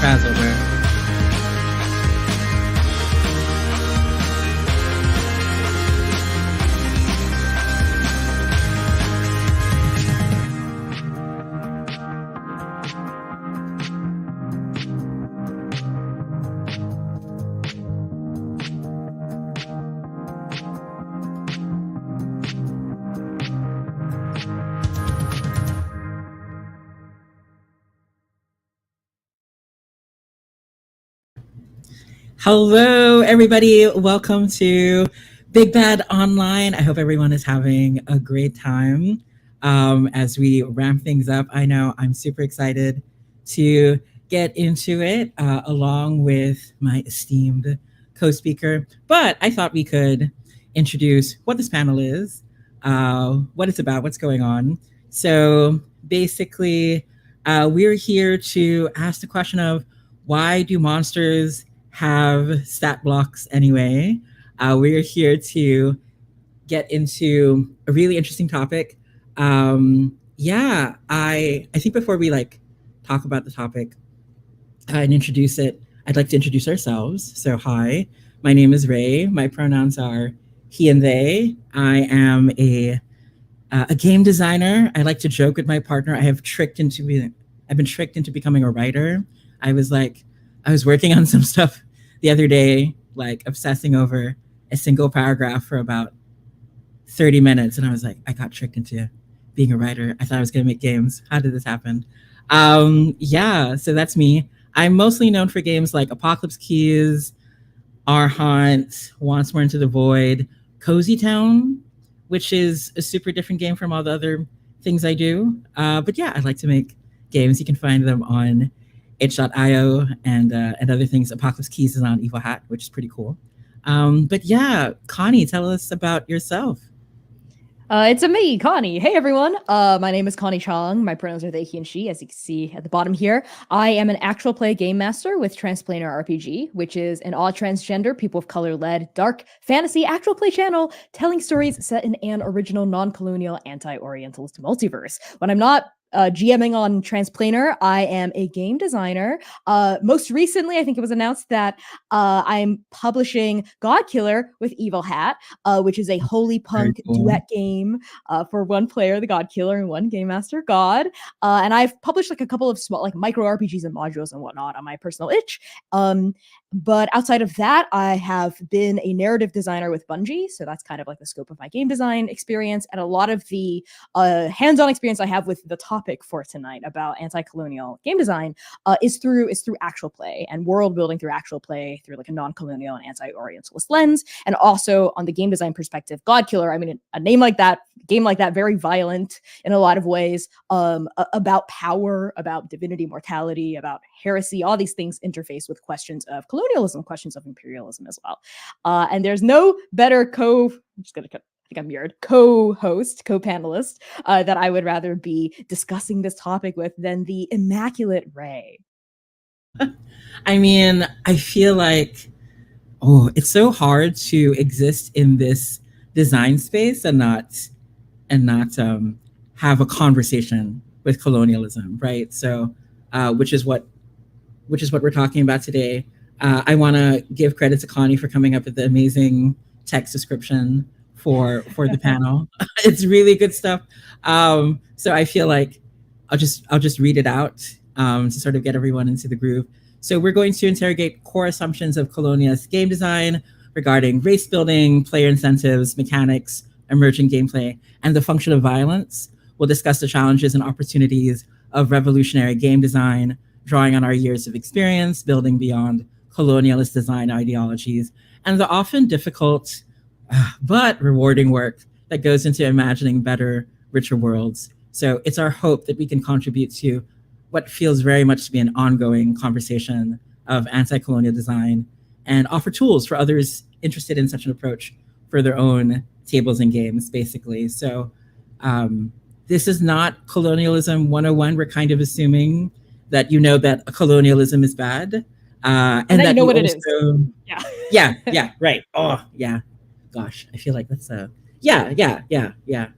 frazzled, right? Hello, everybody. Welcome to Big Bad Online. I hope everyone is having a great time as we ramp things up. I know I'm super excited to get into it along with my esteemed co-speaker. But I thought we could introduce what this panel is, what it's about, what's going on. So basically, we're here to ask the question of why do monsters have stat blocks anyway? We're here to get into a really interesting topic. I think before we talk about the topic and introduce it, I'd like to introduce ourselves. So hi, my name is Ray. My pronouns are he and they. I am a game designer. I like to joke with my partner. I've been tricked into becoming a writer. I was working on some stuff the other day, obsessing over a single paragraph for about 30 minutes. And I was like, I got tricked into being a writer. I thought I was going to make games. How did this happen? So that's me. I'm mostly known for games like Apocalypse Keys, Our Hunt, Once More Into the Void, Cozy Town, which is a super different game from all the other things I do. But yeah, I like to make games. You can find them on itch.io and other things. Apocalypse Keys is on Evil Hat, which is pretty cool. But yeah, Connie, tell us about yourself. It's me, Connie. Hey, everyone. My name is Connie Chang. My pronouns are they, he, and she, as you can see at the bottom here. I am an actual play game master with Transplanar RPG, which is an all transgender, people of color-led, dark fantasy actual play channel telling stories set in an original non-colonial anti-orientalist multiverse. When I'm not GMing on Transplanar, I am a game designer. Most recently, I think it was announced that I'm publishing God Killer with Evil Hat, which is a holy punk duet game for one player, the God Killer, and one game master, God. And I've published a couple of small micro RPGs and modules and whatnot on my personal itch. But outside of that, I have been a narrative designer with Bungie. So that's kind of the scope of my game design experience. And a lot of the hands-on experience I have with the topic for tonight about anti-colonial game design is through actual play and world building through actual play through a non-colonial and anti-orientalist lens. And also on the game design perspective, God Killer, I mean, a name like that, game like that, very violent in a lot of ways, about power, about divinity, mortality, about heresy, all these things interface with questions of colonialism, questions of imperialism as well. And there's no better co-host, co-panelist that I would rather be discussing this topic with than the immaculate Ray. I mean, I feel like, it's so hard to exist in this design space and not have a conversation with colonialism, right? So, which is what we're talking about today. I want to give credit to Connie for coming up with the amazing text description for the panel. It's really good stuff. So I feel like I'll just read it out to sort of get everyone into the groove. So we're going to interrogate core assumptions of colonialist game design regarding race building, player incentives, mechanics, emergent gameplay, and the function of violence. We'll discuss the challenges and opportunities of revolutionary game design, drawing on our years of experience, building beyond colonialist design ideologies, and the often difficult but rewarding work that goes into imagining better, richer worlds. So it's our hope that we can contribute to what feels very much to be an ongoing conversation of anti-colonial design and offer tools for others interested in such an approach for their own tables and games, basically. So this is not Colonialism 101. We're kind of assuming that you know that a colonialism is bad. And that you know what also, it is. Yeah, right. Oh, yeah. Gosh, I feel like that's yeah.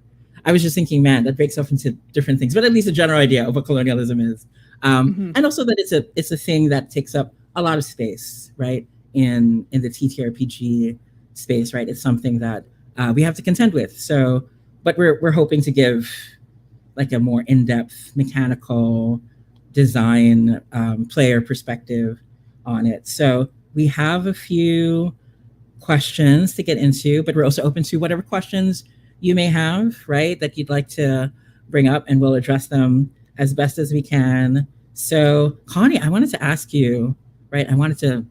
I was just thinking, man, that breaks off into different things, but at least a general idea of what colonialism is. And also that it's a thing that takes up a lot of space, right? In the TTRPG space, right? It's something that we have to contend with. So, but we're hoping to give like a more in-depth mechanical design player perspective on it. So we have a few questions to get into, but we're also open to whatever questions you may have, right, that you'd like to bring up, and we'll address them as best as we can. So, Connie, I wanted to ask you, right, I wanted to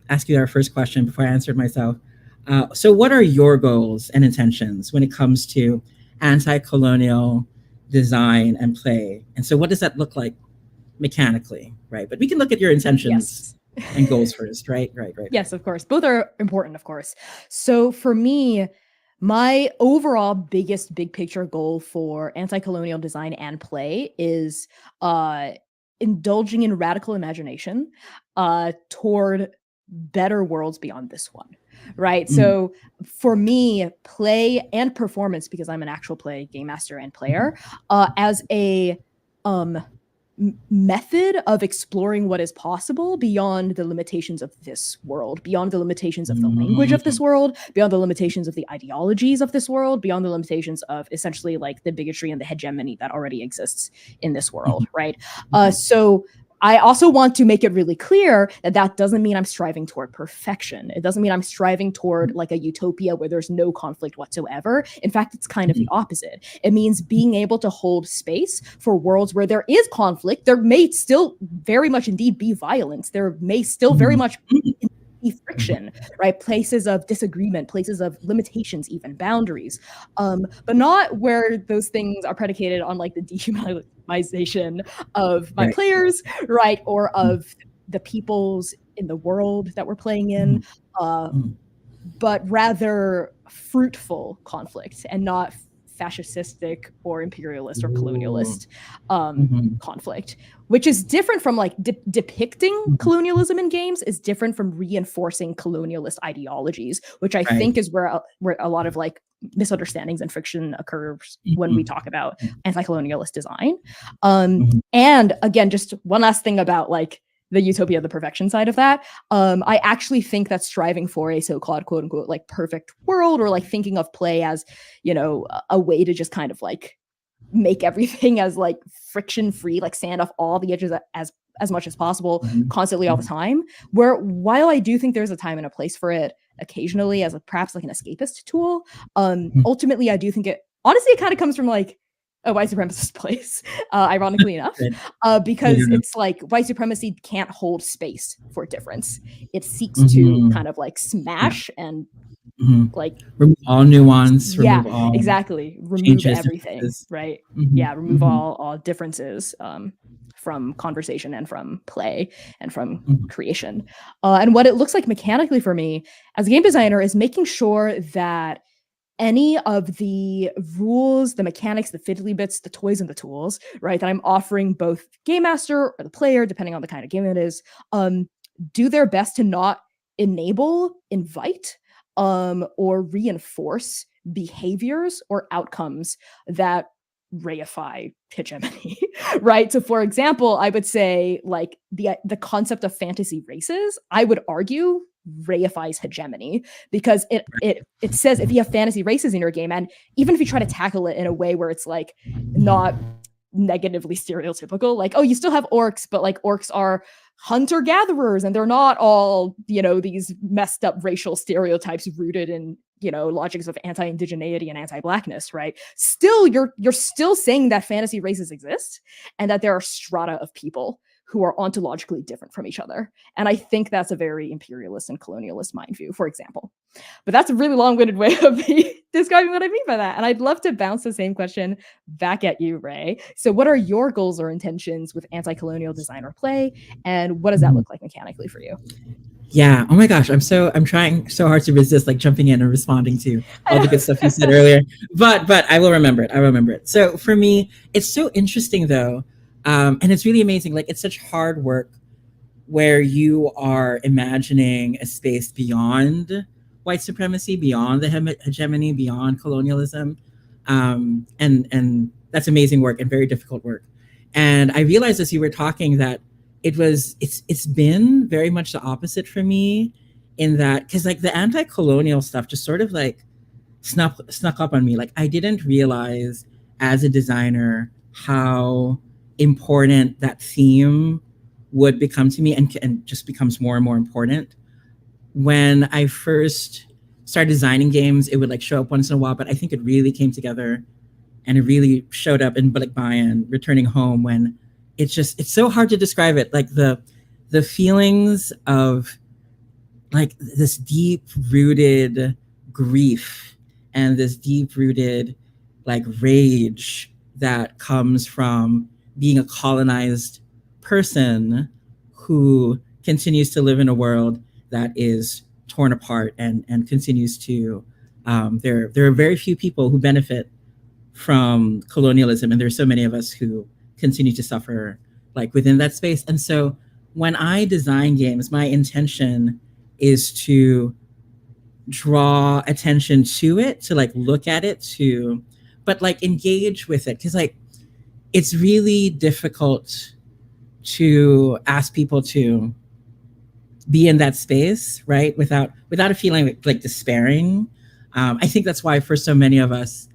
ask you our first question before I answered myself. So, what are your goals and intentions when it comes to anti-colonial design and play? And so, what does that look like mechanically, right? But we can look at your intentions and goals first, right? Right. Yes, of course. Both are important, of course. So, for me, my overall biggest big picture goal for anti-colonial design and play is indulging in radical imagination toward better worlds beyond this one, right? So for me, play and performance, because I'm an actual play game master and player, as a method of exploring what is possible beyond the limitations of this world, beyond the limitations of the language of this world, beyond the limitations of the ideologies of this world, beyond the limitations of essentially like the bigotry and the hegemony that already exists in this world, right? So I also want to make it really clear that that doesn't mean I'm striving toward perfection. It doesn't mean I'm striving toward like a utopia where there's no conflict whatsoever. In fact, it's kind of the opposite. It means being able to hold space for worlds where there is conflict. There may still very much indeed be violence. There may still very much be friction, right? Places of disagreement, places of limitations, even boundaries, but not where those things are predicated on like the dehumanization of my players, right? Or of the peoples in the world that we're playing in, but rather fruitful conflict and not fascistic or imperialist or colonialist conflict, which is different from like depicting colonialism in games, is different from reinforcing colonialist ideologies, which I think is where a lot of like misunderstandings and friction occurs when we talk about anti-colonialist design. And again, just one last thing about like the utopia, the perfection side of that. I actually think that striving for a so-called quote unquote like perfect world, or like thinking of play as, you know, a way to just kind of like make everything as like friction free, like sand off all the edges as much as possible, constantly all the time. Where while I do think there's a time and a place for it occasionally as a perhaps like an escapist tool, ultimately I do think it honestly it kind of comes from like a white supremacist place, ironically enough, because it's like white supremacy can't hold space for difference. It seeks to kind of like smash and like remove all nuance, remove all exactly, remove changes, everything, differences. right? Remove all differences from conversation and from play and from creation. And what it looks like mechanically for me as a game designer is making sure that any of the rules, the mechanics, the fiddly bits, the toys and the tools, right, that I'm offering both game master or the player, depending on the kind of game it is, do their best to not enable, invite, or reinforce behaviors or outcomes that reify hegemony, right? So for example, I would say like the concept of fantasy races, I would argue reifies hegemony, because it says if you have fantasy races in your game, and even if you try to tackle it in a way where it's like not negatively stereotypical, like, oh, you still have orcs, but like orcs are hunter-gatherers and they're not all, you know, these messed up racial stereotypes rooted in, you know, logics of anti-indigeneity and anti-blackness, right? Still, you're still saying that fantasy races exist and that there are strata of people who are ontologically different from each other. And I think that's a very imperialist and colonialist mind view, for example. But that's a really long-winded way of me describing what I mean by that. And I'd love to bounce the same question back at you, Ray. So what are your goals or intentions with anti-colonial design or play? And what does that look like mechanically for you? Yeah. Oh my gosh. I'm trying so hard to resist like jumping in and responding to all the good stuff you said earlier. But I will remember it. I will remember it. So for me, it's so interesting though. And it's really amazing. Like it's such hard work where you are imagining a space beyond white supremacy, beyond the hegemony, beyond colonialism. And that's amazing work and very difficult work. And I realized as you were talking that it's been very much the opposite for me, in that, because like the anti-colonial stuff just sort of like snuck up on me. Like I didn't realize as a designer how important that theme would become to me, and just becomes more and more important. When I first started designing games, it would like show up once in a while, but I think it really came together and it really showed up in Balikbayan, returning home, when it's so hard to describe it. Like the feelings of like this deep rooted grief and this deep rooted like rage that comes from being a colonized person who continues to live in a world that is torn apart, and continues to there are very few people who benefit from colonialism, and there's so many of us who continue to suffer like within that space. And so when I design games, my intention is to draw attention to it, to like look at it, to but like engage with it, because like it's really difficult to ask people to be in that space, right, without a feeling like despairing. I think that's why for so many of us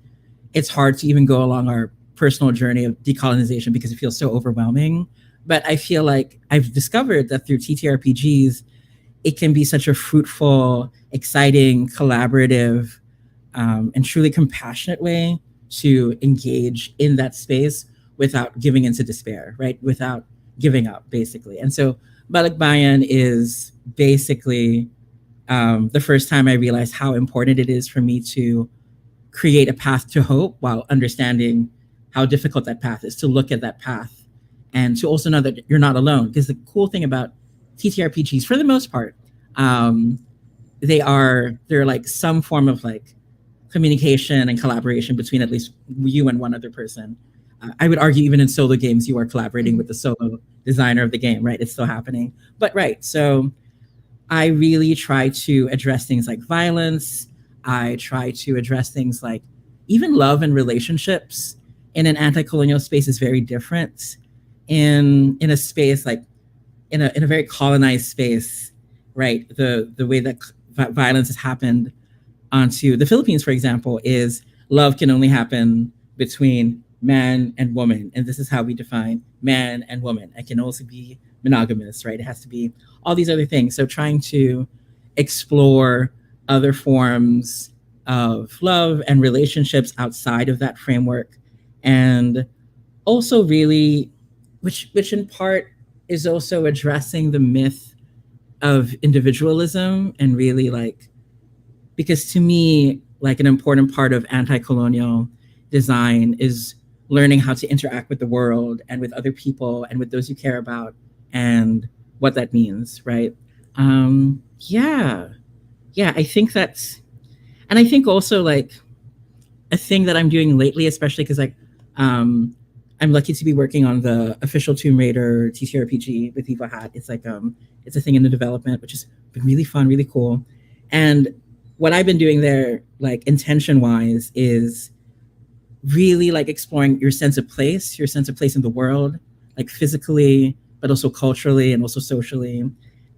it's hard to even go along our personal journey of decolonization, because it feels so overwhelming. But I feel like I've discovered that through TTRPGs, it can be such a fruitful, exciting, collaborative, and truly compassionate way to engage in that space without giving into despair, right? Without giving up, basically. And so Balikbayan is basically the first time I realized how important it is for me to create a path to hope while understanding how difficult that path is, to look at that path and to also know that you're not alone. Because the cool thing about TTRPGs, for the most part, they're like some form of like communication and collaboration between at least you and one other person. I would argue even in solo games, you are collaborating with the solo designer of the game, right? It's still happening. But right, so I really try to address things like violence. I try to address things like even love and relationships in an anti-colonial space is very different in a space like in a very colonized space, right? The way that violence has happened onto the Philippines, for example, is love can only happen between man and woman, and this is how we define man and woman. It can also be monogamous, right? It has to be all these other things. So trying to explore other forms of love and relationships outside of that framework, and also really, which in part is also addressing the myth of individualism, and really like, because to me, like an important part of anti-colonial design is learning how to interact with the world and with other people and with those you care about, and what that means, right? Yeah, yeah, I think that's, and I think also like a thing that I'm doing lately, especially because like I'm lucky to be working on the official Tomb Raider TTRPG with Eva Hat. It's like it's a thing in the development, which has been really fun, really cool. And what I've been doing there, like intention wise, is really like exploring your sense of place, in the world, like physically, but also culturally and also socially,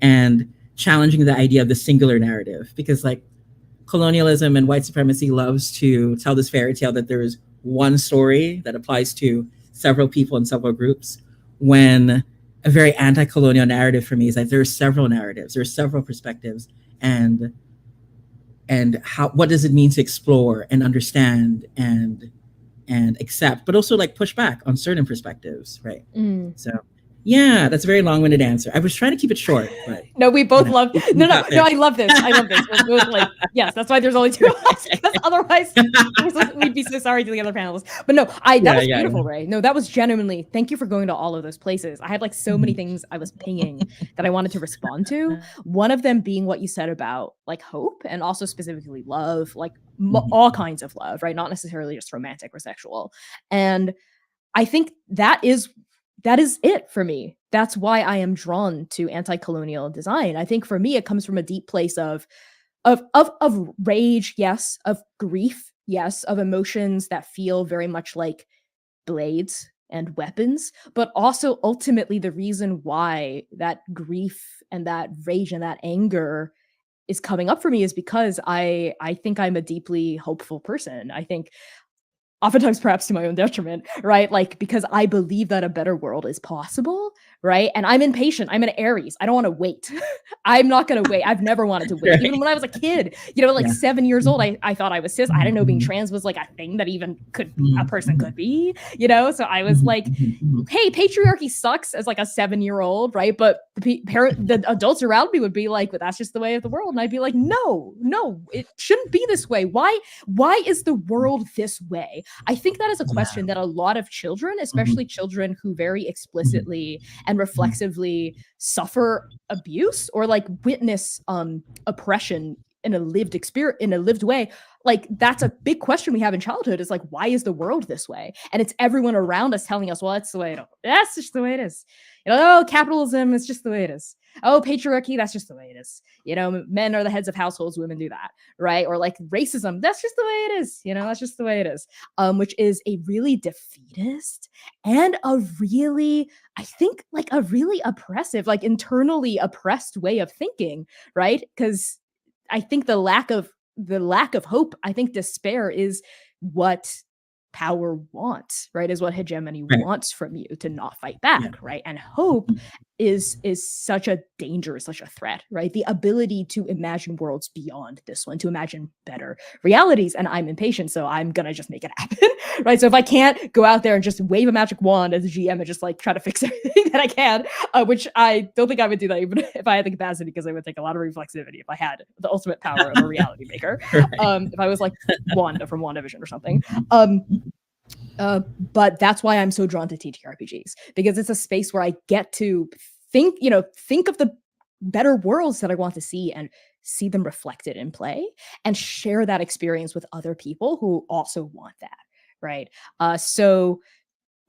and challenging the idea of the singular narrative, because like colonialism and white supremacy loves to tell this fairy tale that there is one story that applies to several people and several groups, when a very anti-colonial narrative for me is that there are several narratives, there are several perspectives, and how, what does it mean to explore and understand and accept, but also like push back on certain perspectives, right? So yeah, that's a very long-winded answer. I was trying to keep it short, but no, we both love. No, I love this. I love this. We're both like, yes, that's why there's only two of us. Because otherwise, we'd be so sorry to the other panelists. But no, that was beautiful, Ray. No, that was genuinely. Thank you for going to all of those places. I had like so many things I was pinging that I wanted to respond to. One of them being what you said about like hope, and also specifically love, like all kinds of love, right? Not necessarily just romantic or sexual. And I think that is it for me. That's why I am drawn to anti-colonial design. I think for me, it comes from a deep place of rage, yes, of grief, yes, of emotions that feel very much like blades and weapons, but also ultimately the reason why that grief and that rage and that anger is coming up for me is because I think I'm a deeply hopeful person. I think oftentimes perhaps to my own detriment, right? Like, because I believe that a better world is possible, right? And I'm impatient. I'm an Aries. I don't want to wait. I'm not going to wait. I've never wanted to wait. Right. Even when I was a kid, you know, like Yeah. 7 years old, I thought I was cis. I didn't know being Mhm. trans was like a thing that even could a person Mhm. could be, you know? So I was Mhm. like, Mhm. hey, patriarchy sucks as like a 7-year-old, right? But the adults around me would be like, but that's just the way of the world. And I'd be like, no, it shouldn't be this way. Why is the world this way? I think that is a Yeah. question that a lot of children, especially Mhm. children who very Mhm. explicitly and Mhm. reflexively suffer abuse or like witness oppression in a lived experience, in a lived way, like that's a big question we have in childhood, is like, why is the world this way? And it's everyone around us telling us, well, that's the way that's just the way it is. You know, oh, capitalism is just the way it is. Oh, patriarchy, that's just the way it is. You know, men are the heads of households, women do that, right? Or like racism, that's just the way it is. You know, that's just the way it is. Which is a really defeatist and a really, I think, like a really oppressive, like internally oppressed way of thinking, right? Because I think the lack of hope, I think despair is what power wants, right? Is what hegemony Right. wants from you, to not fight Yeah. back, right? And hope Mhm. is such a danger, such a threat, right? The ability to imagine worlds beyond this one, to imagine better realities. And I'm impatient, so I'm gonna just make it happen, right? So if I can't go out there and just wave a magic wand as a GM and just like try to fix everything that I can, which I don't think I would do that even if I had the capacity, because it would take a lot of reflexivity if I had the ultimate power of a reality maker. Right. If I was like Wanda from WandaVision or something. Mhm. Um, Mhm. but that's why I'm so drawn to TTRPGs, because it's a space where I get to think of the better worlds that I want to see and see them reflected in play and share that experience with other people who also want that, right? So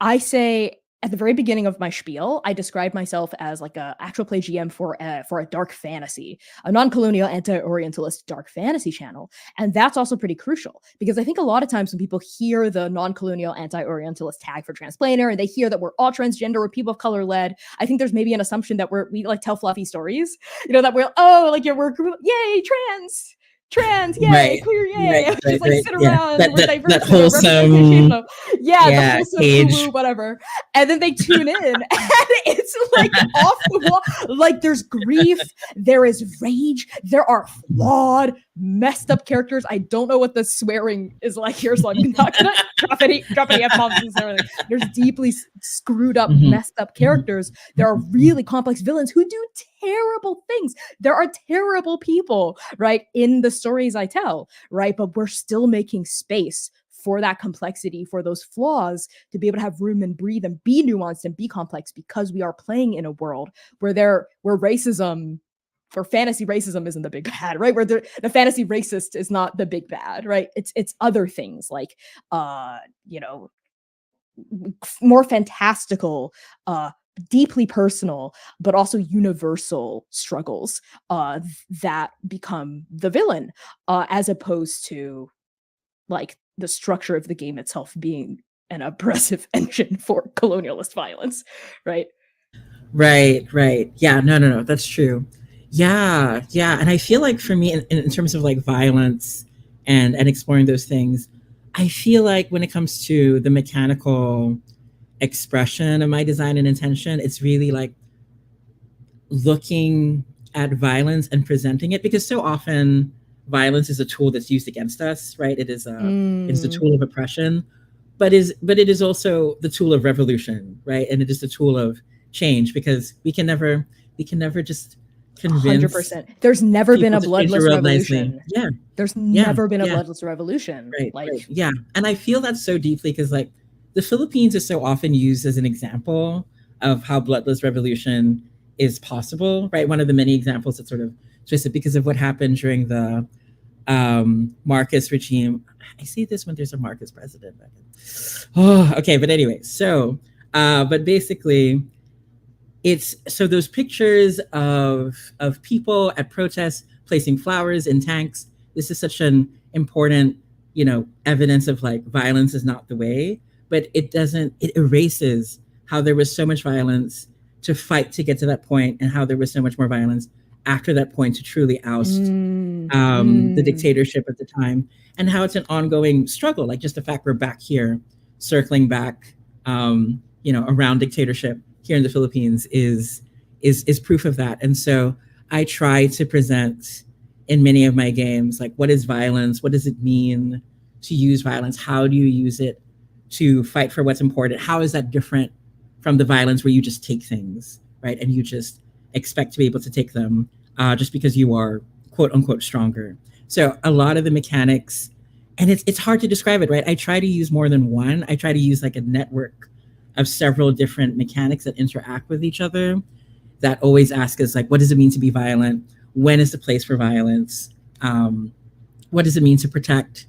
I say at the very beginning of my spiel, I describe myself as like a actual play GM for a dark fantasy, a non-colonial anti-orientalist dark fantasy channel. And that's also pretty crucial, because I think a lot of times when people hear the non-colonial anti-orientalist tag for transplaner and they hear that we're all transgender or people of color led, I think there's maybe an assumption that we like tell fluffy stories, you know, that we're, oh, like, yeah, we're yay trans, yay, Right. queer, Right. yay, Right. just like Right. sit Yeah. around, That we're that that diverse, you know, representation wholesome, of, yeah, the yeah, wholesome woo age. woo, whatever. And then they tune in and it's like off the wall. Like there's grief, there is rage, there are flawed, messed up characters. I don't know what the swearing is like here, so I'm not gonna drop any F-bombs necessarily. There's deeply screwed up, Mhm. messed up Mhm. characters. There are Mhm. really complex villains who do terrible things. There are terrible people, right, in the stories I tell, right? But we're still making space for that complexity, for those flaws, to be able to have room and breathe and be nuanced and be complex, because we are playing in a world where racism, for fantasy racism isn't the big bad, right? Where the fantasy racist is not the big bad, right? It's other things like you know, more fantastical, uh deeply personal, but also universal struggles that become the villain, as opposed to like the structure of the game itself being an oppressive engine for colonialist violence, right? Right, right. Yeah, no, no, no, that's true. Yeah, yeah. And I feel like for me, in terms of like violence and exploring those things, I feel like when it comes to the mechanical expression of my design and intention, it's really like looking at violence and presenting it, because so often violence is a tool that's used against us, right? It is a Mm, tool of oppression, but it is also the tool of revolution, right? And it is the tool of change, because we can never just convince 100%. There's never been people a to change the bloodless world nicely. revolution. Yeah, There's yeah, never been a yeah. bloodless revolution. Right, right. Like, Yeah. And I feel that so deeply, because like the Philippines is so often used as an example of how bloodless revolution is possible, right? One of the many examples that's sort of twisted because of what happened during the Marcos regime. I see this when there's a Marcos president. Oh, okay. But anyway, so, but basically, it's so those pictures of people at protests placing flowers in tanks. This is such an important, evidence of like violence is not the way. but it erases how there was so much violence to fight to get to that point, and how there was so much more violence after that point to truly oust the dictatorship at the time, and how it's an ongoing struggle. Like just the fact we're back here, circling back, around dictatorship here in the Philippines is proof of that. And so I try to present in many of my games, like, what is violence? What does it mean to use violence? How do you use it to fight for what's important? How is that different from the violence where you just take things, right? And you just expect to be able to take them just because you are quote unquote stronger. So a lot of the mechanics, and it's hard to describe it, right? I try to use more than one. I try to use like a network of several different mechanics that interact with each other, that always ask us, like, what does it mean to be violent? When is the place for violence? What does it mean to protect?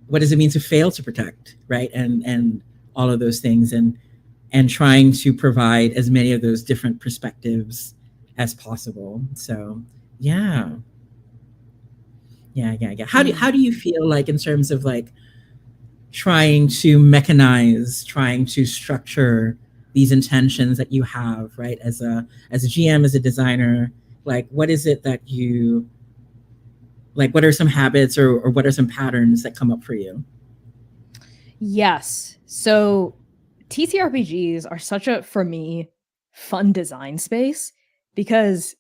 What does it mean to fail to protect, right? And all of those things, and trying to provide as many of those different perspectives as possible. So yeah. How do you feel like in terms of like trying to mechanize, trying to structure these intentions that you have, right? As a GM, as a designer, like what is it that you like? What are some habits or what are some patterns that come up for you? Yes. So TTRPGs are such a, for me, fun design space because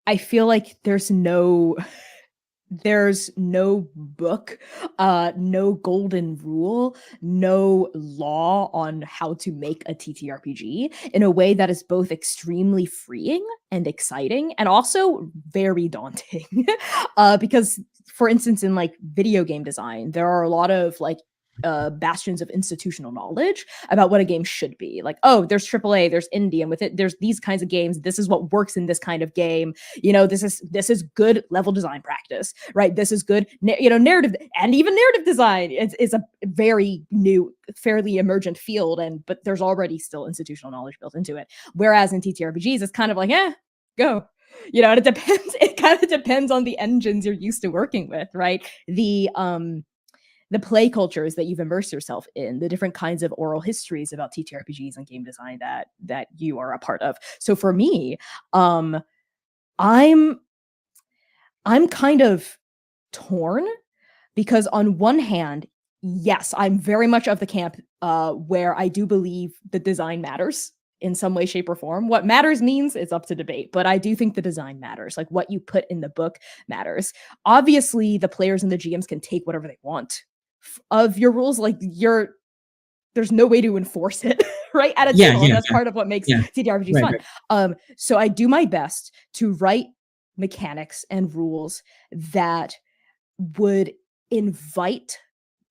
I feel like there's no book, no golden rule, no law on how to make a TTRPG in a way that is both extremely freeing and exciting and also very daunting. Because, for instance, in like video game design, there are a lot of like bastions of institutional knowledge about what a game should be. Like, oh, there's AAA, there's indie, and with it, there's these kinds of games. This is what works in this kind of game. This is good level design practice, right? This is good, narrative and even narrative design. It's a very new, fairly emergent field, but there's already still institutional knowledge built into it. Whereas in TTRPGs, it's kind of like, go. And it depends. It kind of depends on the engines you're used to working with, right? The play cultures that you've immersed yourself in, the different kinds of oral histories about TTRPGs and game design that you are a part of. So for me, I'm kind of torn because on one hand, yes, I'm very much of the camp where I do believe the design matters in some way, shape, or form. What matters means it's up to debate, but I do think the design matters. Like what you put in the book matters. Obviously, the players and the GMs can take whatever they want of your rules. Like there's no way to enforce it right at a table. And that's part of what makes TTRPGs fun. Right. So I do my best to write mechanics and rules that would invite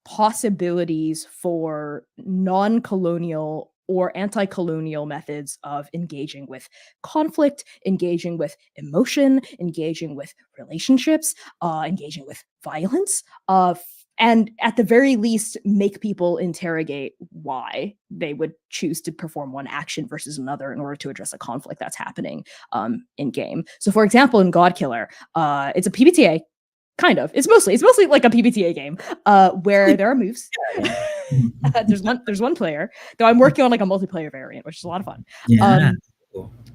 possibilities for non-colonial or anti-colonial methods of engaging with conflict, engaging with emotion, engaging with relationships, engaging with violence, and at the very least, make people interrogate why they would choose to perform one action versus another in order to address a conflict that's happening in game. So, for example, in Godkiller, it's a PBTA. Kind of. It's mostly like a PBTA game where there are moves. There's one player, though I'm working on like a multiplayer variant, which is a lot of fun. Yeah.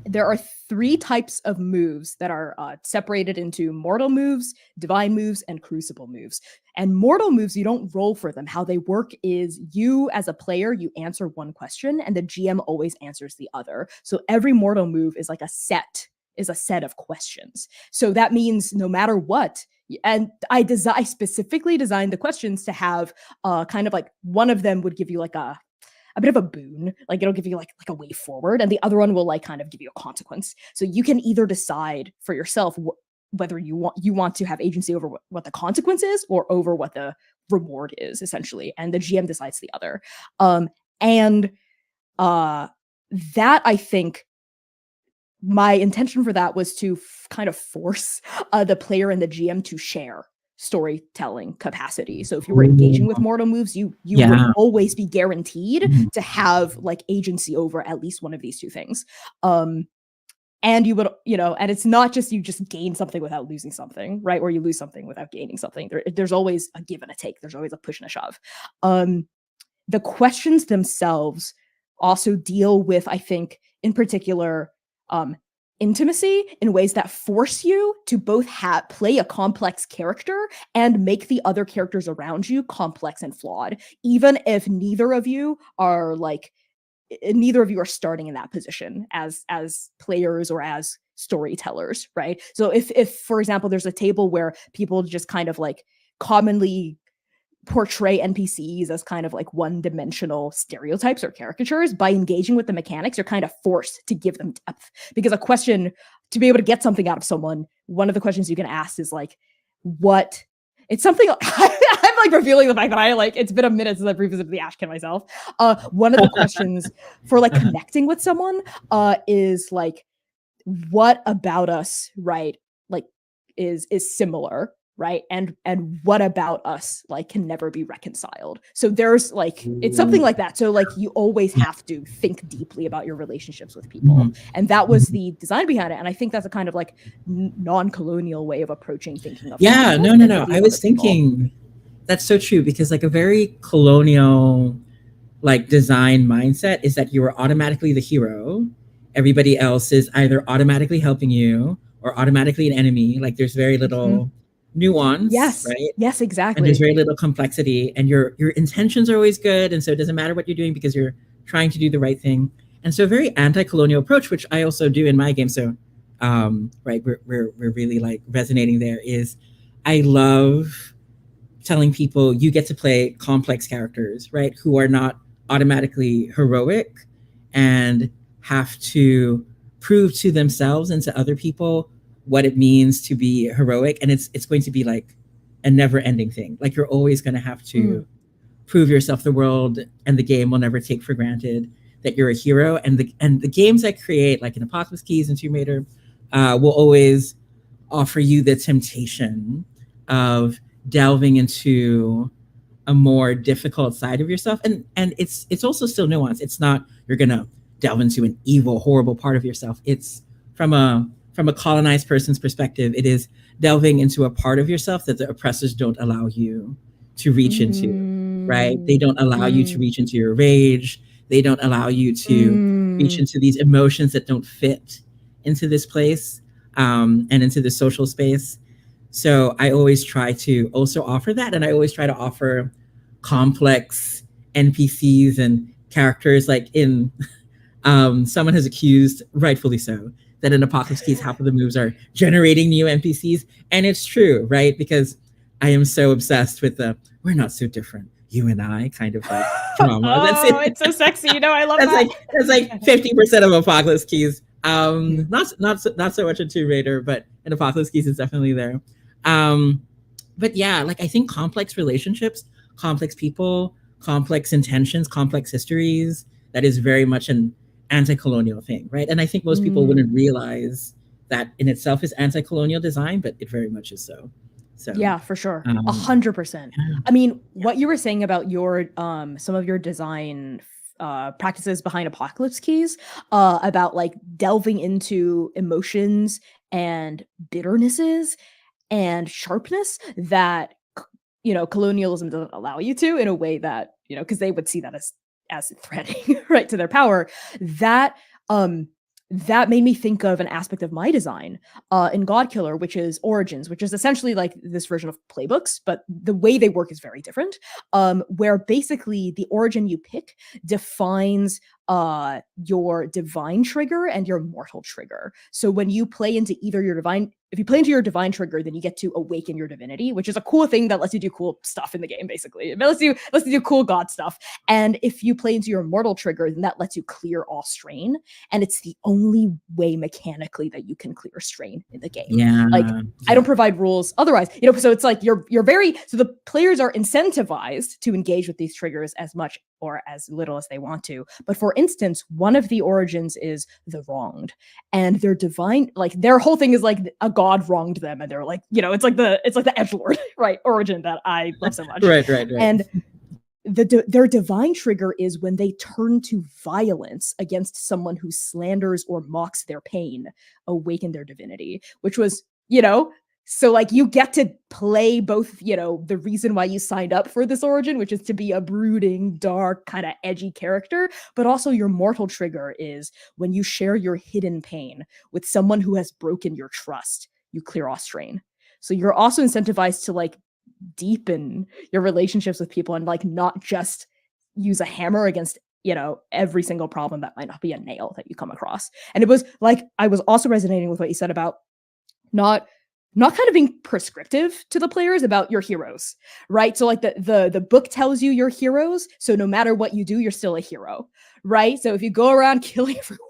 There are 3 types of moves that are separated into mortal moves, divine moves, and crucible moves. And mortal moves, you don't roll for them. How they work is you, as a player, you answer one question, and the GM always answers the other. So every mortal move is like a set of questions. So that means no matter what, and I specifically designed the questions to have kind of like one of them would give you like a bit of a boon, like it'll give you like a way forward, and the other one will like kind of give you a consequence. So you can either decide for yourself whether you want to have agency over what the consequence is or over what the reward is, essentially, and the GM decides the other. And that, I think, my intention for that was to kind of force the player and the GM to share storytelling capacity. So if you were engaging with mortal moves, you would always be guaranteed to have like agency over at least one of these 2 things. And you would, and it's not just you just gain something without losing something, right? Or you lose something without gaining something. There's always a give and a take. There's always a push and a shove. the questions themselves also deal with, I think, in particular, intimacy in ways that force you to both play a complex character and make the other characters around you complex and flawed, even if neither of you are starting in that position as players or as storytellers, right? So if for example there's a table where people just kind of like commonly portray NPCs as kind of like one-dimensional stereotypes or caricatures, by engaging with the mechanics, you're kind of forced to give them depth. Because a question, to be able to get something out of someone, one of the questions you can ask is like, what? It's something I'm like revealing the fact that I like, it's been a minute since I've revisited the Ashcan myself. One of the questions for like connecting with someone is like, what about us, right? Like is similar, right? And what about us like can never be reconciled? So there's like, it's something like that. So like you always have to think deeply about your relationships with people. And that was the design behind it. And I think that's a kind of like non-colonial way of approaching thinking of no. I was thinking that's so true, because like a very colonial like design mindset is that you are automatically the hero. Everybody else is either automatically helping you or automatically an enemy. Like there's very little nuance, right? Yes, exactly. And there's very little complexity, and your intentions are always good, and so it doesn't matter what you're doing because you're trying to do the right thing. And so a very anti-colonial approach, which I also do in my game. So right, we're really like resonating there, is I love telling people you get to play complex characters, right, who are not automatically heroic and have to prove to themselves and to other people what it means to be heroic. And it's going to be like a never ending thing. Like you're always going to have to prove yourself. The world and the game will never take for granted that you're a hero. And the games I create, like in Apocalypse Keys and Tomb Raider, will always offer you the temptation of delving into a more difficult side of yourself. And it's also still nuanced. It's not you're gonna delve into an evil, horrible part of yourself. It's from a colonized person's perspective, it is delving into a part of yourself that the oppressors don't allow you to reach into, right? They don't allow you to reach into your rage. They don't allow you to reach into these emotions that don't fit into this place and into the social space. So I always try to also offer that. And I always try to offer complex NPCs and characters. Like in someone has accused, rightfully so, that in Apocalypse Keys, half of the moves are generating new NPCs. And it's true, right? Because I am so obsessed with the we're not so different, you and I kind of like drama. Oh, that's it. It's so sexy. You know, I love that's that. That's like 50% of Apocalypse Keys. Not so much in Tomb Raider, but in Apocalypse Keys, it's definitely there. But yeah, like I think complex relationships, complex people, complex intentions, complex histories, that is very much an anti-colonial thing, right? And I think most people wouldn't realize that in itself is anti-colonial design, but it very much is so. So yeah, for sure. 100%. I mean, what you were saying about your some of your design practices behind Apocalypse Keys, about like delving into emotions and bitternesses and sharpness that, you know, colonialism doesn't allow you to, in a way that, you know, because they would see that as threatening, right, to their power. That that made me think of an aspect of my design in Godkiller, which is Origins, which is essentially like this version of playbooks, but the way they work is very different. Where basically the origin you pick defines your divine trigger and your mortal trigger. So when you play into either your divine, if you play into your divine trigger, then you get to awaken your divinity, which is a cool thing that lets you do cool stuff in the game, basically. It lets you do cool god stuff. And if you play into your mortal trigger, then that lets you clear all strain. And it's the only way mechanically that you can clear strain in the game. Yeah. Like I don't provide rules otherwise, you know, so it's like you're very, so the players are incentivized to engage with these triggers as much or as little as they want to. But for instance, one of the origins is the wronged, and their divine, like their whole thing is like a god wronged them, and they're like, you know, it's like the edgelord, right, origin that I love so much. right. And their divine trigger is when they turn to violence against someone who slanders or mocks their pain, awaken their divinity, which was, you know, So like you get to play both, the reason why you signed up for this origin, which is to be a brooding, dark, kind of edgy character, but also your mortal trigger is when you share your hidden pain with someone who has broken your trust, you clear off strain. So you're also incentivized to like deepen your relationships with people and like not just use a hammer against every single problem that might not be a nail that you come across. And it was like I was also resonating with what you said about not kind of being prescriptive to the players about your heroes, right? So like the book tells you you're heroes, so no matter what you do, you're still a hero, right? So if you go around killing everyone,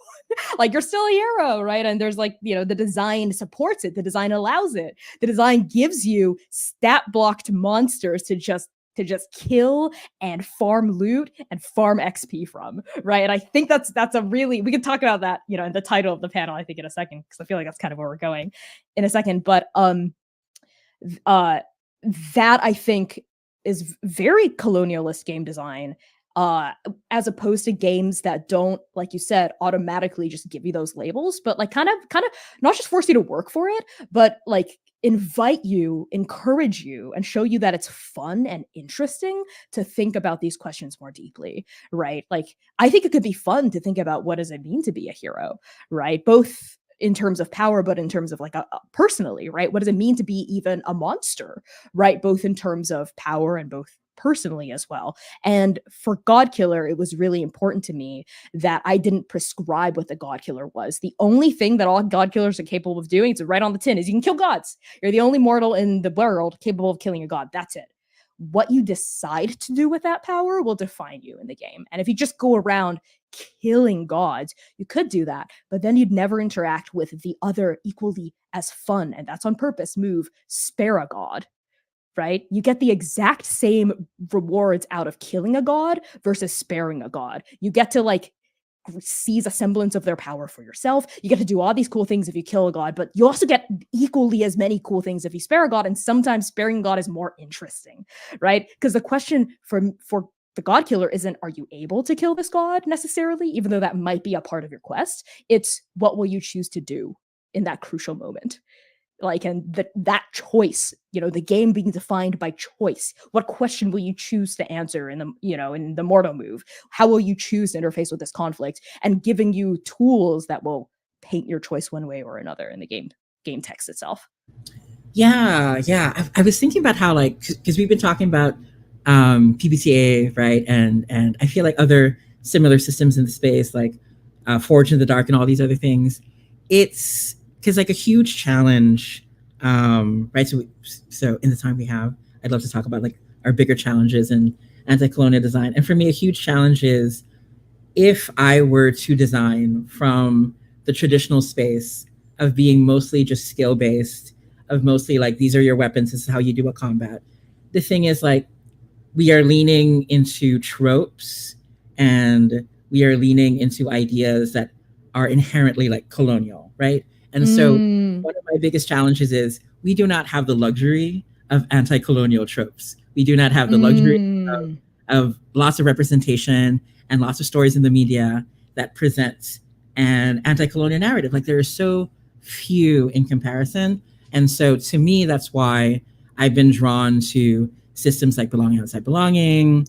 like you're still a hero, right? And there's like, the design supports it, the design allows it, the design gives you stat blocked monsters to just kill and farm loot and farm XP from, right? And I think that's a really, we can talk about that, in the title of the panel, I think in a second, because I feel like that's kind of where we're going in a second. But that I think is very colonialist game design, as opposed to games that don't, like you said, automatically just give you those labels, but like kind of not just force you to work for it, but like invite you, encourage you, and show you that it's fun and interesting to think about these questions more deeply, right? Like, I think it could be fun to think about what does it mean to be a hero, right? Both in terms of power, but in terms of like personally, right? What does it mean to be even a monster, right? Both in terms of power and both personally as well. And for God Killer, it was really important to me that I didn't prescribe what the God Killer was. The only thing that all God Killers are capable of doing, it's right on the tin, is you can kill gods. You're the only mortal in the world capable of killing a god. That's it. What you decide to do with that power will define you in the game. And if you just go around killing gods, you could do that, but then you'd never interact with the other equally as fun, and that's on purpose, move, spare a god. Right? You get the exact same rewards out of killing a god versus sparing a god. You get to like seize a semblance of their power for yourself. You get to do all these cool things if you kill a god, but you also get equally as many cool things if you spare a god, and sometimes sparing a god is more interesting, right? Because the question for the God Killer isn't, are you able to kill this god necessarily, even though that might be a part of your quest? It's, what will you choose to do in that crucial moment? Like, and that choice, the game being defined by choice. What question will you choose to answer in the mortal move? How will you choose to interface with this conflict? And giving you tools that will paint your choice one way or another in the game text itself. Yeah. I was thinking about how, like, because we've been talking about PBTA, right? And I feel like other similar systems in the space, like Forge in the Dark and all these other things, it's because like a huge challenge, right? So in the time we have, I'd love to talk about like our bigger challenges in anti-colonial design. And for me, a huge challenge is, if I were to design from the traditional space of being mostly just skill-based, of mostly like, these are your weapons, this is how you do a combat. The thing is, like, we are leaning into tropes and we are leaning into ideas that are inherently like colonial, right? And so one of my biggest challenges is we do not have the luxury of anti-colonial tropes. We do not have the luxury of lots of representation and lots of stories in the media that present an anti-colonial narrative. Like, there are so few in comparison. And so to me, that's why I've been drawn to systems like Belonging Outside Belonging,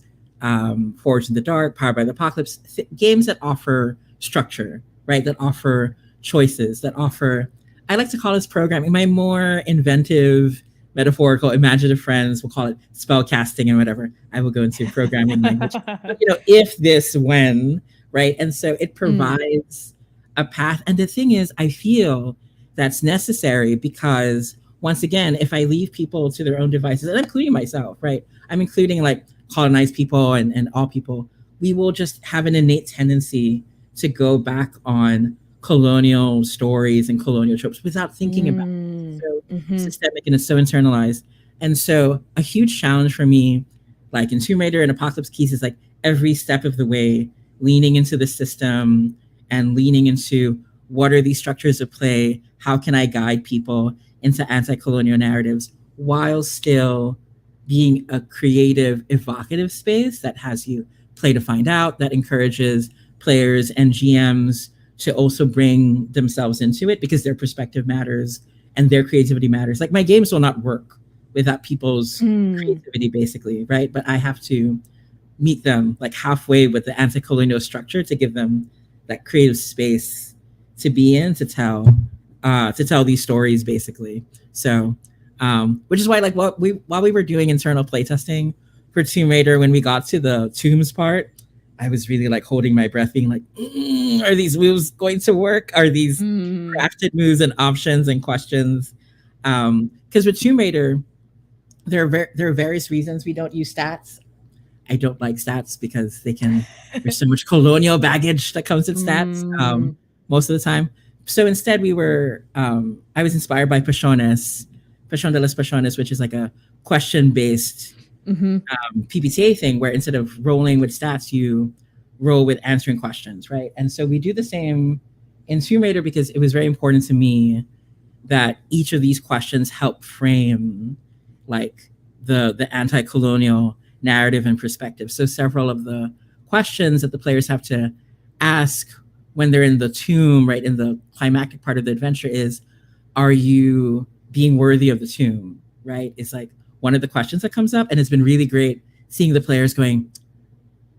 Forged in the Dark, Powered by the Apocalypse, games that offer structure, right? That offer choices, that offer, I like to call this programming. My more inventive, metaphorical, imaginative friends will call it spell casting and whatever. I will go into programming language. But, if this, when, right? And so it provides a path. And the thing is, I feel that's necessary because, once again, if I leave people to their own devices, and I'm including myself, right? I'm including like colonized people and all people, we will just have an innate tendency to go back on colonial stories and colonial tropes without thinking about it. It's so systemic and it's so internalized. And so a huge challenge for me, like in Tomb Raider and Apocalypse Keys, is like every step of the way leaning into the system and leaning into, what are these structures of play? How can I guide people into anti-colonial narratives while still being a creative, evocative space that has you play to find out, that encourages players and GMs to also bring themselves into it because their perspective matters, and their creativity matters. Like my games will not work without people's creativity, basically, right? But I have to meet them like halfway with the anti-colonial structure to give them that creative space to be in, to tell these stories, basically. So which is why, like, while we were doing internal playtesting for Tomb Raider, when we got to the tombs part, I was really like holding my breath, being like, are these moves going to work? Are these crafted moves and options and questions? Because with Tomb Raider, there are various reasons we don't use stats. I don't like stats because there's so much colonial baggage that comes with stats most of the time. So instead I was inspired by Pasiones de las Pasiones, which is like a question-based PBTA thing, where instead of rolling with stats, you roll with answering questions, right? And so we do the same in Tomb Raider because it was very important to me that each of these questions help frame like the anti-colonial narrative and perspective. So several of the questions that the players have to ask when they're in the tomb, right, in the climactic part of the adventure is, are you being worthy of the tomb, right? It's like one of the questions that comes up, and it's been really great seeing the players going,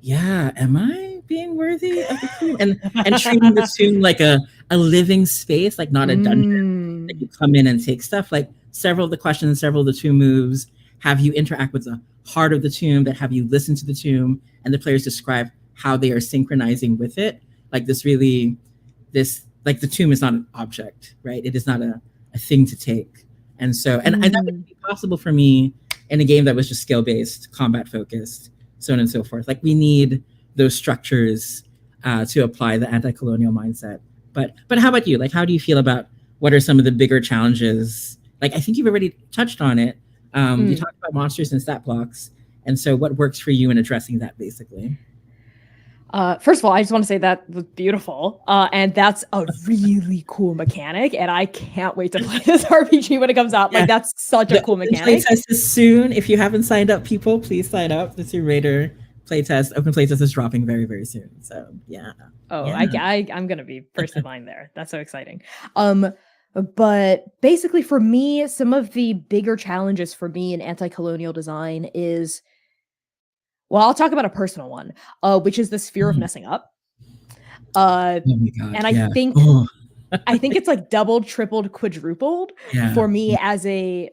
yeah, am I being worthy of the tomb? And treating the tomb like a living space, like not a dungeon that you come in and take stuff. Like several of the questions, several of the tomb moves have you interact with the heart of the tomb, that have you listen to the tomb, and the players describe how they are synchronizing with it. Like like the tomb is not an object, right? It is not a thing to take. And so, and that would be possible for me in a game that was just skill-based, combat-focused, so on and so forth. Like we need those structures to apply the anti-colonial mindset. But how about you? Like, how do you feel about what are some of the bigger challenges? Like, I think you've already touched on it. You talked about monsters and stat blocks. And so what works for you in addressing that, basically? First of all, I just want to say that was beautiful. And that's a really cool mechanic. And I can't wait to play this RPG when it comes out. Like, that's such a cool mechanic. Playtest is soon. If you haven't signed up, people, please sign up. The Tomb Raider playtest, open playtest is dropping very, very soon. So, yeah. Oh, yeah. I'm going to be first in line there. That's so exciting. But basically, for me, some of the bigger challenges for me in anti-colonial design is, well, I'll talk about a personal one, which is this fear of messing up. Oh my God, and I think it's like doubled, tripled, quadrupled for me as a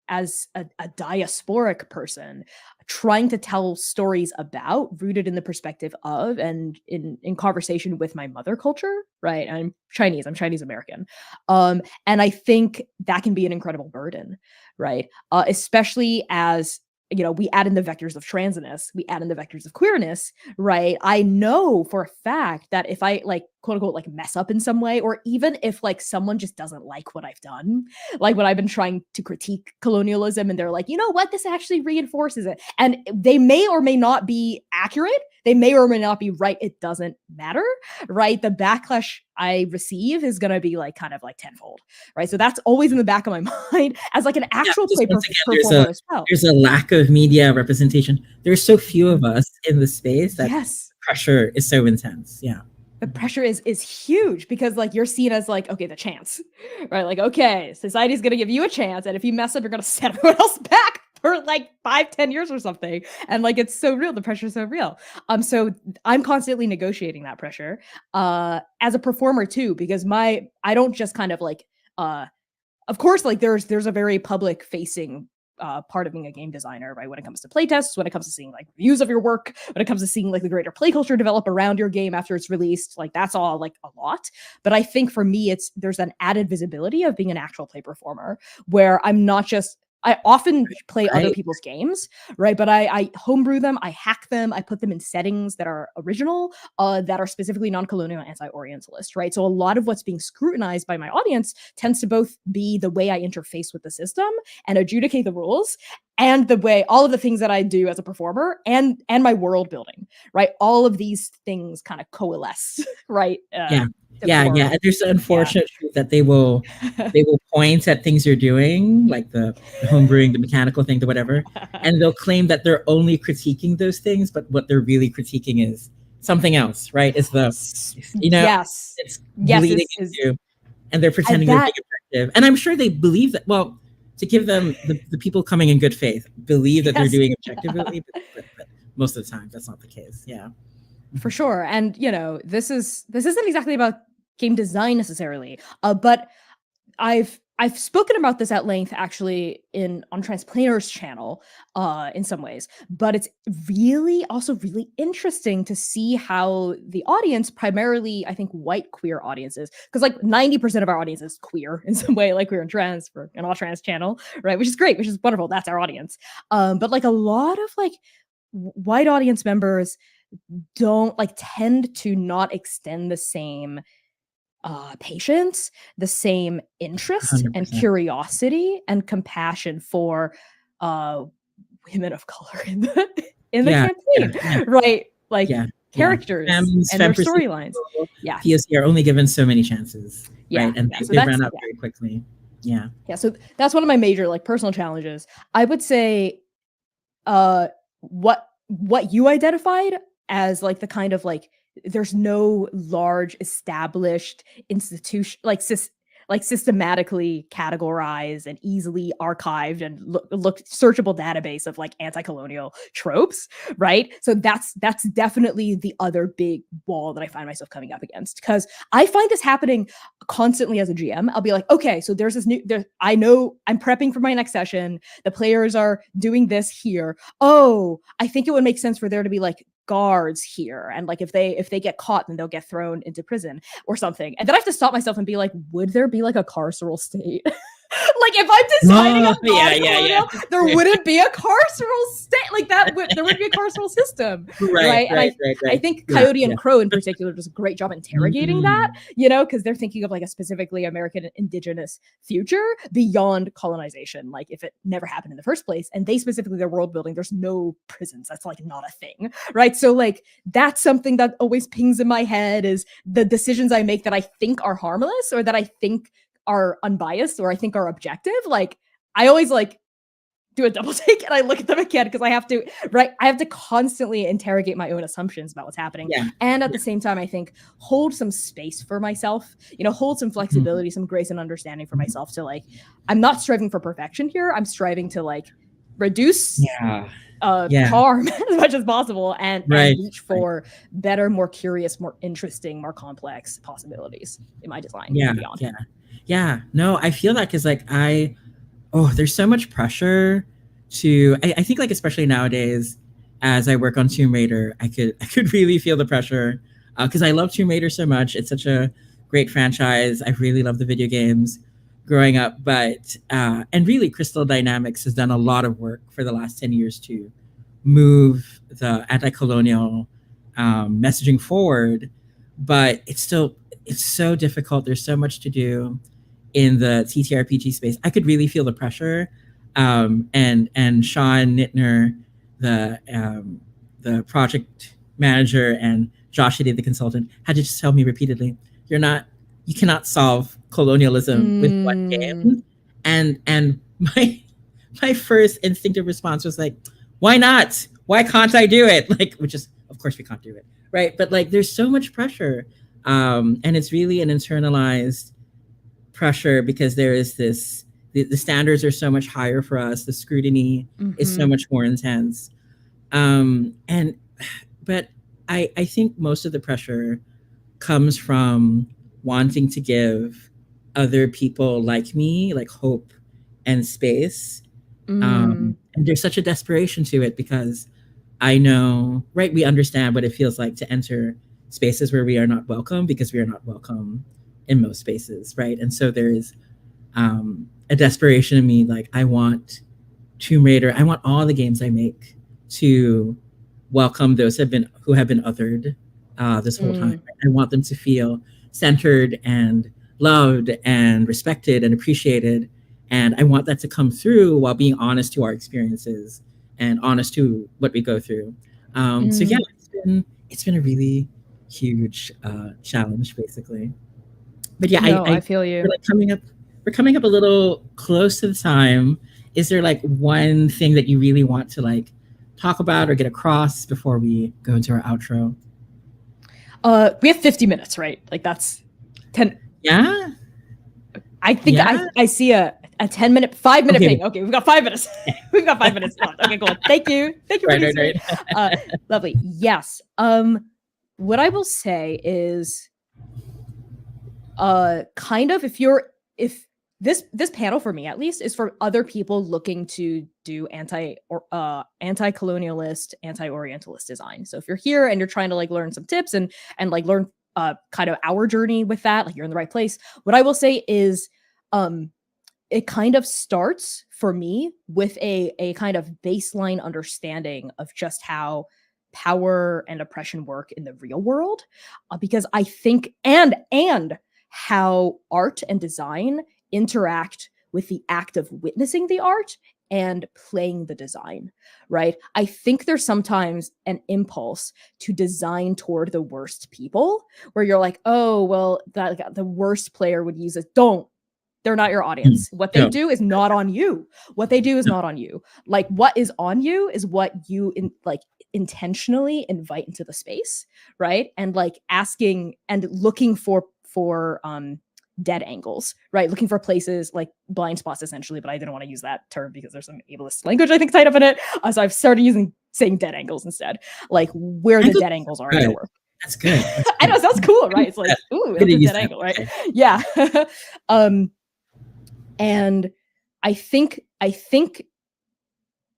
diasporic person trying to tell stories about, rooted in the perspective of, and in conversation with my mother culture, right? I'm Chinese American. And I think that can be an incredible burden, right? Especially as, you know, we add in the vectors of transness, we add in the vectors of queerness, right? I know for a fact that if I like, quote unquote, like mess up in some way, or even if like someone just doesn't like what I've done, like when I've been trying to critique colonialism and they're like, you know what, this actually reinforces it. And they may or may not be accurate. They may or may not be right. It doesn't matter, right? The backlash I receive is going to be like kind of like tenfold, right? So that's always in the back of my mind as like an actual play performer as well. There's a lack of media representation. There's so few of us in the space that pressure is so intense. Yeah. The pressure is huge because like you're seen as like, okay, the chance, right? Like, okay, society's going to give you a chance. And if you mess up, you're going to set everyone else back for like 5-10 years or something. And like, it's so real. The pressure is so real. So I'm constantly negotiating that pressure as a performer too, because I don't just kind of like, of course, like there's a very public facing part of being a game designer, right? When it comes to playtests, when it comes to seeing like reviews of your work, when it comes to seeing like the greater play culture develop around your game after it's released, like that's all like a lot. But I think for me, there's an added visibility of being an actual play performer where I'm not just, I often play other people's games, right? But I homebrew them, I hack them, I put them in settings that are original, that are specifically non-colonial, anti-orientalist, right? So a lot of what's being scrutinized by my audience tends to both be the way I interface with the system and adjudicate the rules, and the way, all of the things that I do as a performer, and my world building, right? All of these things kind of coalesce, right? Yeah. And there's the unfortunate truth that they will point at things you're doing, like the homebrewing, the mechanical thing, the whatever, and they'll claim that they're only critiquing those things, but what they're really critiquing is something else, right? It's the, you know, it's bleeding into, and they're pretending they're being objective. And I'm sure they believe that, well, to give them the people coming in good faith believe that they're doing objectively, but most of the time that's not the case. Yeah. For sure. And this isn't exactly about game design necessarily. But I've spoken about this at length actually on Transplaners channel in some ways, but it's also really interesting to see how the audience, primarily I think white queer audiences, because like 90% of our audience is queer in some way, like queer and trans for an all trans channel, right? Which is great, which is wonderful. That's our audience. But like a lot of like white audience members tend to not extend the same patience, the same interest 100%. and curiosity and compassion for women of color in the campaign, right? Like characters and their storylines. Yeah, POC are only given so many chances, right? And so they ran out very quickly. Yeah. So that's one of my major like personal challenges. I would say, what you identified as like the kind of like there's no large established institution like systematically categorized and easily archived and look searchable database of like anti-colonial tropes, right? So that's definitely the other big wall that I find myself coming up against, because I find this happening constantly as a GM. I'll be like, okay, so there's this I know I'm prepping for my next session. The players are doing this here. Oh, I think it would make sense for there to be like guards here, and like if they get caught, then they'll get thrown into prison or something. And then I have to stop myself and be like, would there be like a carceral state? Like if I'm designing there wouldn't be a carceral state like that. There would be a carceral system, right? I think Coyote and Crow in particular does a great job interrogating that, because they're thinking of like a specifically American indigenous future beyond colonization, like if it never happened in the first place. And they specifically, their world building, there's no prisons. That's like not a thing, right? So like that's something that always pings in my head, is the decisions I make that I think are harmless or that I think are unbiased or I think are objective. Like I always like do a double take and I look at them again, because I have to constantly interrogate my own assumptions about what's happening. And at the same time, I think hold some space for myself, hold some flexibility, some grace and understanding for myself to like, I'm not striving for perfection here. I'm striving to like reduce harm as much as possible and reach for better, more curious, more interesting, more complex possibilities in my design and beyond. Yeah, no, I feel that because like there's so much pressure to, I think like especially nowadays as I work on Tomb Raider, I could really feel the pressure because I love Tomb Raider so much. It's such a great franchise. I really love the video games growing up, but and really Crystal Dynamics has done a lot of work for the last 10 years to move the anti-colonial messaging forward, but it's so difficult. There's so much to do in the TTRPG space. I could really feel the pressure. And Sean Nittner, the project manager, and Josh, the consultant, had to just tell me repeatedly, you cannot solve colonialism with one game. And my first instinctive response was like, why not? Why can't I do it? Like, which is, of course we can't do it, right? But like, there's so much pressure. And it's really an internalized pressure because there is the standards are so much higher for us. The scrutiny is so much more intense. But I think most of the pressure comes from wanting to give other people like me, like hope and space. And there's such a desperation to it because I know, right, we understand what it feels like to enter spaces where we are not welcome because we are not welcome in most spaces, right? And so there's a desperation in me, like I want Tomb Raider, I want all the games I make to welcome those who have been othered this whole time. I want them to feel centered and loved and respected and appreciated. And I want that to come through while being honest to our experiences and honest to what we go through. So yeah, it's been a really huge challenge, basically. But yeah, I feel you. We're coming up a little close to the time. Is there like one thing that you really want to like talk about or get across before we go into our outro? We have 50 minutes, right? Like that's 10. Yeah. I think I see a 10-minute, 5-minute ping. Okay, we've got 5 minutes. We've got 5 minutes left. Okay, cool. Thank you. Thank you for listening. Lovely. Yes. What I will say is, kind of if this panel for me at least is for other people looking to do anti-colonialist, anti-orientalist design. So if you're here and you're trying to like learn some tips and like learn kind of our journey with that, like you're in the right place. What I will say is it kind of starts for me with a kind of baseline understanding of just how power and oppression work in the real world, because I think and how art and design interact with the act of witnessing the art and playing the design, right? I think there's sometimes an impulse to design toward the worst people where you're like, oh, well, that the worst player would use it. Don't. They're not your audience. What they do is not on you. What they do is not on you. Like what is on you is what you intentionally invite into the space, right? And like asking and looking for dead angles, right? Looking for places like blind spots essentially, but I didn't want to use that term because there's some ableist language I think tied up in it. So I've started saying dead angles instead, like where the dead angles are in your work. That's good. I know, it sounds cool, right? It's like, ooh, that's a dead angle, right? Okay. Yeah. And I think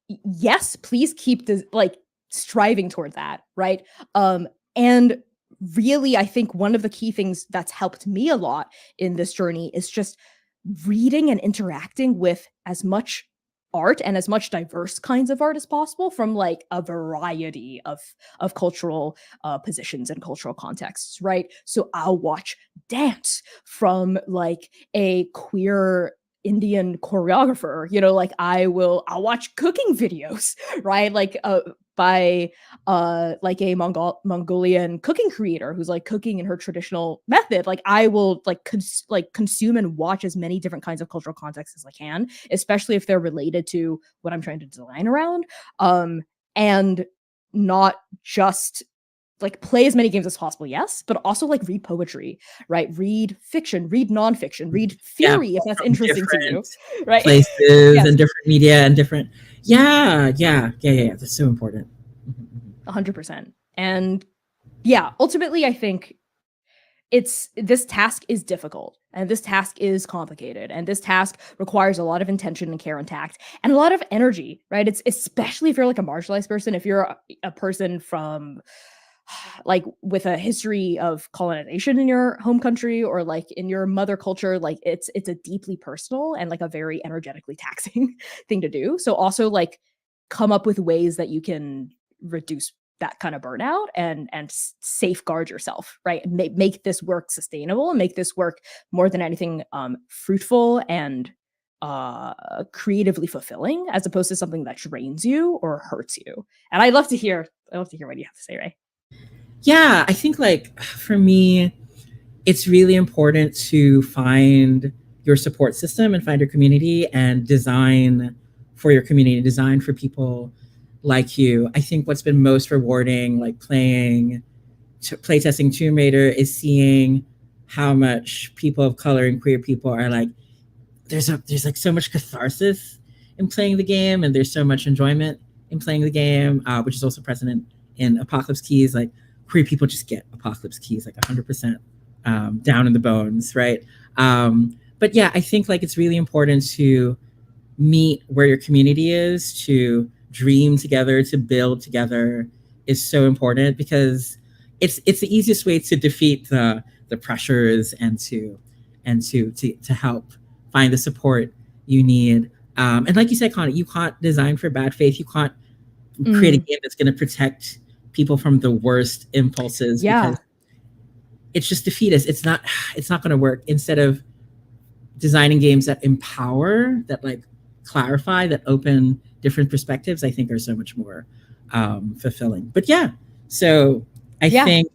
yes, please keep striving toward that, right? And really, I think one of the key things that's helped me a lot in this journey is just reading and interacting with as much art and as much diverse kinds of art as possible from like a variety of cultural positions and cultural contexts, right? So I'll watch dance from like a queer Indian choreographer, like I'll watch cooking videos, right? Like by like a Mongolian cooking creator who's like cooking in her traditional method. Like I will consume and watch as many different kinds of cultural contexts as I can, especially if they're related to what I'm trying to design around. And not just like play as many games as possible, yes, but also like read poetry, right? Read fiction, read nonfiction, read theory if that's interesting to you, right? Places and different media and different, yeah. That's so important. 100%. And yeah, ultimately, I think this task is difficult and this task is complicated and this task requires a lot of intention and care and tact and a lot of energy, right? It's especially if you're like a marginalized person, if you're a person from like with a history of colonization in your home country or like in your mother culture, like it's a deeply personal and like a very energetically taxing thing to do. So also like come up with ways that you can reduce that kind of burnout and safeguard yourself, right? Make this work sustainable and make this work more than anything fruitful and creatively fulfilling, as opposed to something that drains you or hurts you. And I'd love to hear what you have to say, Ray. Yeah, I think like for me, it's really important to find your support system and find your community and design for your community, design for people like you. I think what's been most rewarding, like playtesting Tomb Raider, is seeing how much people of color and queer people are like, there's like so much catharsis in playing the game, and there's so much enjoyment in playing the game, which is also present in Apocalypse Keys. Like queer people just get Apocalypse Keys like 100% down in the bones, right? But yeah, I think like it's really important to meet where your community is, to dream together, to build together is so important, because it's the easiest way to defeat the pressures and to help find the support you need. And like you said, Connie, you can't design for bad faith. You can't create a game that's going to protect people from the worst impulses, because it's just defeatist. It's not going to work. Instead of designing games that empower, that like clarify, that open different perspectives, I think are so much more fulfilling. But yeah, so I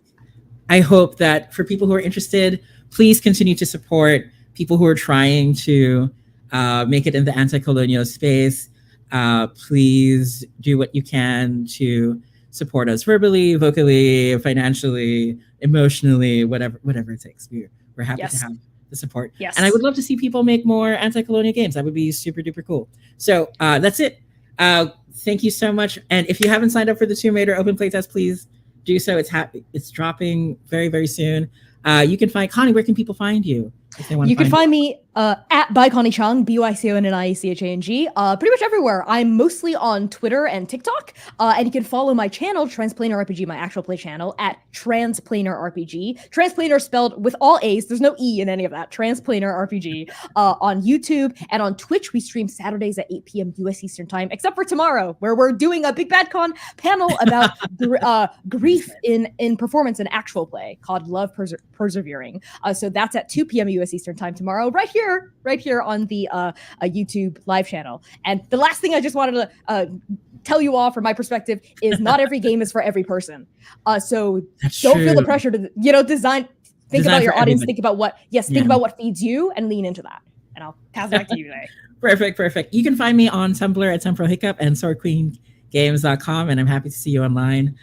hope that for people who are interested, please continue to support people who are trying to make it in the anti-colonial space. Please do what you can to support us verbally, vocally, financially, emotionally, whatever it takes. We're happy to have the support. Yes. And I would love to see people make more anti-colonial games. That would be super duper cool. So that's it. Thank you so much. And if you haven't signed up for the Tomb Raider open playtest, please do so. It's dropping very, very soon. You can find Connie. Where can people find you? You can find me at by Connie Chang, BYCONNIECHANG, pretty much everywhere. I'm mostly on Twitter and TikTok, and you can follow my channel, Transplanar RPG, my actual play channel, at Transplanar RPG. Transplanar spelled with all A's. There's no E in any of that. Transplanar RPG on YouTube and on Twitch. We stream Saturdays at 8 p.m. U.S. Eastern Time, except for tomorrow, where we're doing a Big Bad Con panel about grief in performance and actual play called Love Persevering. So that's at 2 p.m. U.S. Eastern Time tomorrow, right here on the YouTube live channel. And the last thing I just wanted to tell you all from my perspective is not every game is for every person. So don't feel the pressure to, design about your audience, everybody. think about what feeds you and lean into that. And I'll pass it back to you today. Perfect. You can find me on Tumblr at Temporal Hiccup and SwordQueenGames.com, and I'm happy to see you online.